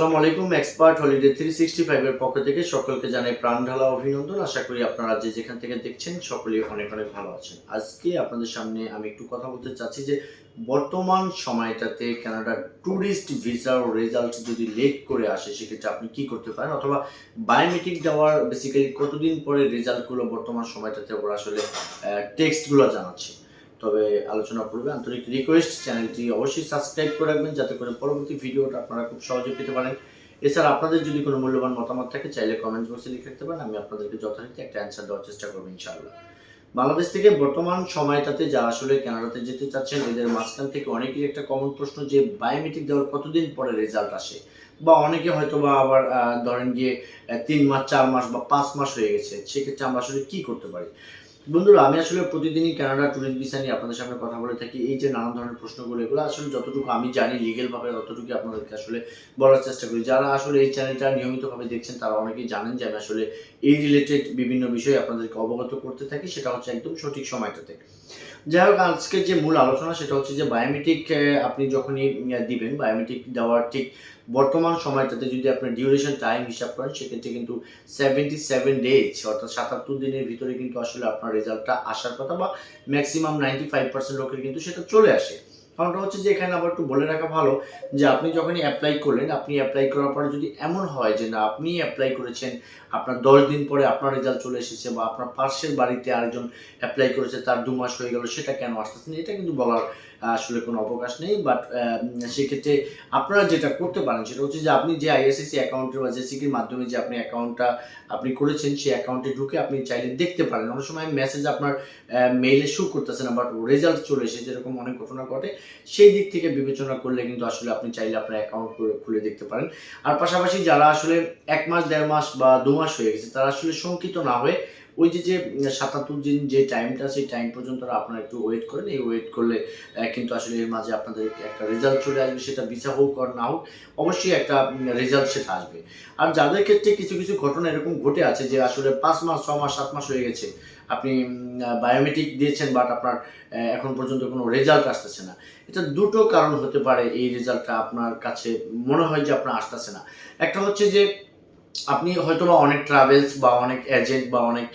আসসালামু আলাইকুম। Expert holiday 365 এর পক্ষ থেকে সকলকে জানাই প্রাণ ঢালা অভিনন্দন। আশা করি আপনারা যে যেখান থেকে দেখছেন সকলেই অনেক অনেক ভালো আছেন। আজকে আপনাদের সামনে আমি একটু কথা বলতে চাচ্ছি যে বর্তমান সময়টাতে কানাডার ট্যুরিস্ট ভিসার রেজাল্ট যদি লেট করে আসে সেক্ষেত্রে আপনি কি করতে পারেন, অথবা বায়োমেট্রিক দেওয়ার বেসিক্যালি কতদিন পরে রেজাল্টগুলো বর্তমান সময়টাতে ওরা আসলে টেক্সটগুলো জানাচ্ছে। তবে আলোচনা পূর্বে আন্তরিক রিকোয়েস্ট, চ্যানেলটি অবশ্যই সাবস্ক্রাইব করে রাখবেন যাতে করে পরবর্তী ভিডিওটা আপনারা খুব সহজে পেতে পারেন। এছাড়া আপনাদের যদি কোনো মূল্যবান মতামত থাকে চাইলে কমেন্টস বক্সে লিখে রাখতে পারেন, আমি আপনাদেরকে যথারীতি একটা অ্যান্সার দেওয়ার চেষ্টা করবো ইনশাআল্লাহ। বাংলাদেশ থেকে বর্তমান সময়টাতে যারা আসলে কানাডাতে যেতে চাচ্ছেন এদের মাঝখান থেকে অনেকেরই একটা কমন প্রশ্ন যে বায়োমেট্রিক দেওয়ার কতদিন পরে রেজাল্ট আসে, বা অনেকে হয়তো বা আবার ধরেন গিয়ে 3 মাস 4 মাস বা 5 মাস হয়ে গেছে, সেক্ষেত্রে আমরা আসলে কি করতে পারি। বন্ধুরা, আমি আসলে প্রতিদিনই কানাডা ট্যুরিস্ট ভিসা নিয়ে আপনাদের সামনে কথা বলে থাকি। এই যে নানান ধরনের প্রশ্নগুলো, এগুলো আসলে যতটুকু আমি জানি লিগেলভাবে ততটুকু আপনাদেরকে আসলে বলার চেষ্টা করি। যারা আসলে এই চ্যানেলটা নিয়মিতভাবে দেখছেন তারা অনেকেই জানেন যে আমি আসলে এই রিলেটেড বিভিন্ন বিষয়ে আপনাদেরকে অবগত করতে থাকি, সেটা হচ্ছে একদম সঠিক সময়টাতে। যাই হোক, আজকের যে মূল আলোচনা সেটা হচ্ছে যে বায়োমেট্রিক আপনি যখনই দিবেন, বায়োমেট্রিক দেওয়ার ঠিক বর্তমান সময়টাতে যদি আপনি ডিউরেশন টাইম হিসাব করেন সেক্ষেত্রে কিন্তু 77 ডেজ অর্থাৎ 77 দিনের ভিতরে কিন্তু আসলে আপনার রেজাল্টটা আসার কথা, বা ম্যাক্সিমাম 95% লোকের কিন্তু সেটা চলে আসে। কারণটা হচ্ছে যে এখানে আবার একটু বলে রাখা ভালো যে আপনি যখনই অ্যাপ্লাই করলেন, আপনি অ্যাপ্লাই করার পরে যদি এমন হয় যে না আপনি অ্যাপ্লাই করেছেন, আপনার 10 দিন পরে আপনার রেজাল্ট চলে এসেছে, বা আপনার পাশের বাড়িতে আরেকজন অ্যাপ্লাই করেছে তার 2 মাস হয়ে গেল, সেটা কেন আসতেছে না, এটা কিন্তু বলার আসলে কোনো অবকাশ নেই। বাট সেক্ষেত্রে আপনারা যেটা করতে পারেন সেটা হচ্ছে যে আপনি যে আইআরসিসি অ্যাকাউন্টে বা জেসিকির মাধ্যমে যে আপনি অ্যাকাউন্টটা আপনি করেছেন সেই অ্যাকাউন্টে ঢুকে আপনি চাইলে দেখতে পারেন। অনেক সময় মেসেজ আপনার মেইলে শো করতেছে না, বাট রেজাল্ট চলে এসেছে, এরকম অনেক ঘটনা ঘটে। সেই দিক থেকে বিবেচনা করলে কিন্তু আসলে আপনি চাইলে আপনার অ্যাকাউন্ট খুলে দেখতে পারেন। আর পাশাপাশি যারা আসলে 1 মাস 1.5 মাস বা 2 মাস হয়ে গেছে তারা আসলে শঙ্কিত না হয়ে ওই যে 77 দিন যে টাইমটা, সেই টাইম পর্যন্ত আপনারা একটু ওয়েট করেন। এই ওয়েট করলে কিন্তু আসলে এর মাঝে আপনাদের একটা রেজাল্ট চলে আসবে, সেটা ভিসা হোক আর না হোক, অবশ্যই একটা রেজাল্ট সেটা আসবে। আর যাদের ক্ষেত্রে কিছু কিছু ঘটনা এরকম ঘটে আছে যে আসলে 5 মাস 6 মাস 7 মাস হয়ে গেছে, আপনি বায়োমেট্রিক দিয়েছেন বাট আপনার এখন পর্যন্ত কোনো রেজাল্ট আসতেছে না। এটা দুটো কারণ হতে পারে এই রেজাল্টটা আপনার কাছে মনে হয় যে আপনার আসতেছে না। একটা হচ্ছে যে আপনি হয়তোবা অনেক ট্রাভেলস বা অনেক এজেন্ট বা অনেক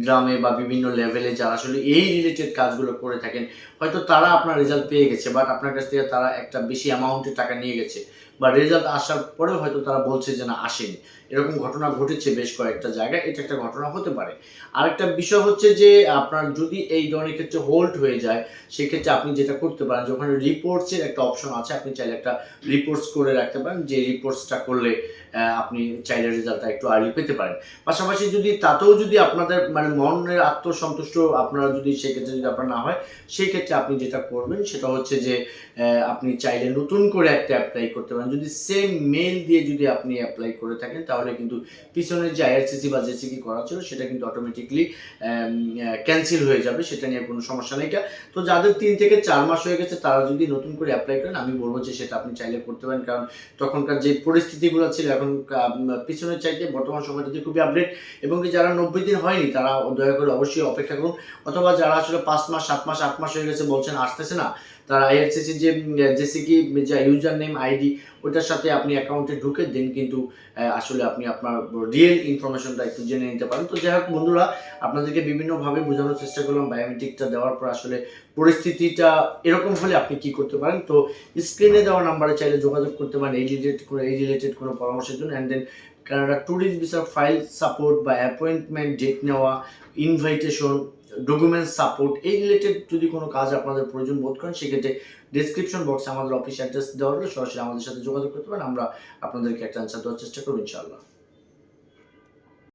গ্রামে বা বিভিন্ন লেভেলে যারা আসলে এই রিলেটেড কাজগুলো করে থাকেন, হয়তো তারা আপনার রেজাল্ট পেয়ে গেছে, বাট আপনার কাছ থেকে তারা একটা বেশি অ্যামাউন্টের টাকা নিয়ে গেছে, বা রেজাল্ট আসার পরেও হয়তো তারা বলছে যে না আসেনি। এরকম ঘটনা ঘটেছে বেশ কয়েকটা জায়গায়, এটা একটা ঘটনা হতে পারে। আরেকটা বিষয় হচ্ছে যে আপনার যদি এই ধরনের ক্ষেত্রে হোল্ড হয়ে যায়, সেক্ষেত্রে আপনি যেটা করতে পারেন, যখন রিপোর্টসের একটা অপশন আছে, আপনি চাইলে একটা রিপোর্টস করে রাখতে পারেন, যে রিপোর্টসটা করলে আপনি চাইলে রেজাল্টটা একটু আর্লি পেতে পারেন। পাশাপাশি যদি তাতেও যদি আপনাদের মানে মনের আত্মসন্তুষ্ট আপনারা যদি সেক্ষেত্রে যদি আপনার না হয়, সেই ক্ষেত্রে আপনি যেটা করবেন সেটা হচ্ছে যে আপনি চাইলে নতুন করে একটা অ্যাপ্লাই করতে পারেন। যদি সেম মেল দিয়ে যদি আপনি অ্যাপ্লাই করে থাকেন তাহলে কিন্তু পিছনের যে আইআরসিসি বা জেসিকি করা ছিল সেটা কিন্তু অটোমেটিকলি ক্যান্সেল হয়ে যাবে, সেটা নিয়ে কোনো সমস্যা নেই। তো যাদের 3 থেকে 4 মাস হয়ে গেছে তারা যদি নতুন করে অ্যাপ্লাই করেন, আমি বলবো যে সেটা আপনি চাইলে করতে পারেন, কারণ তখনকার যে পরিস্থিতিগুলো ছিল এখন পিছনের চাইতে বর্তমান সময়টাতে খুবই আপডেট। এবং যারা 90 দিন হয়নি তারা দয়া করে অবশ্যই অপেক্ষা করুন, অথবা যারা আসলে 5 মাস 7 মাস 8 মাস হয়ে গেছে বলছেন আসতেছে না, তারা আইআরসিসি যে জেসিকি যে ইউজার নেম আইডি ওটার সাথে আপনি অ্যাকাউন্টে ঢুকে দেন কিন্তু আসলে আপনি আপনার রিয়েল ইনফরমেশনটা একটু জেনে নিতে পারেন। তো যাই হোক বন্ধুরা, আপনাদেরকে বিভিন্নভাবে বোঝানোর চেষ্টা করলাম বায়োমেট্রিকটা দেওয়ার পর আসলে পরিস্থিতিটা এরকম হলে আপনি কি করতে পারেন। তো স্ক্রিনে দেওয়া নাম্বারে চাইলে যোগাযোগ করতে পারেন এই রিলেটেড কোনো পরামর্শের জন্য। And then Canada tourist visa file support বা অ্যাপয়েন্টমেন্ট ডেট নেওয়া, ইনভাইটেশন, ডকুমেন্টস সাপোর্ট, এই রিলেটেড যদি কোনো কাজ আপনাদের প্রয়োজন বোধ করেন সেক্ষেত্রে ডিসক্রিপশন বক্সে আমাদের অফিস অ্যাড্রেস দেওয়া হলে সরাসরি আমাদের সাথে যোগাযোগ করতে পারেন। আমরা আপনাদেরকে একটা অ্যান্সার দেওয়ার চেষ্টা করব ইনশাআল্লাহ।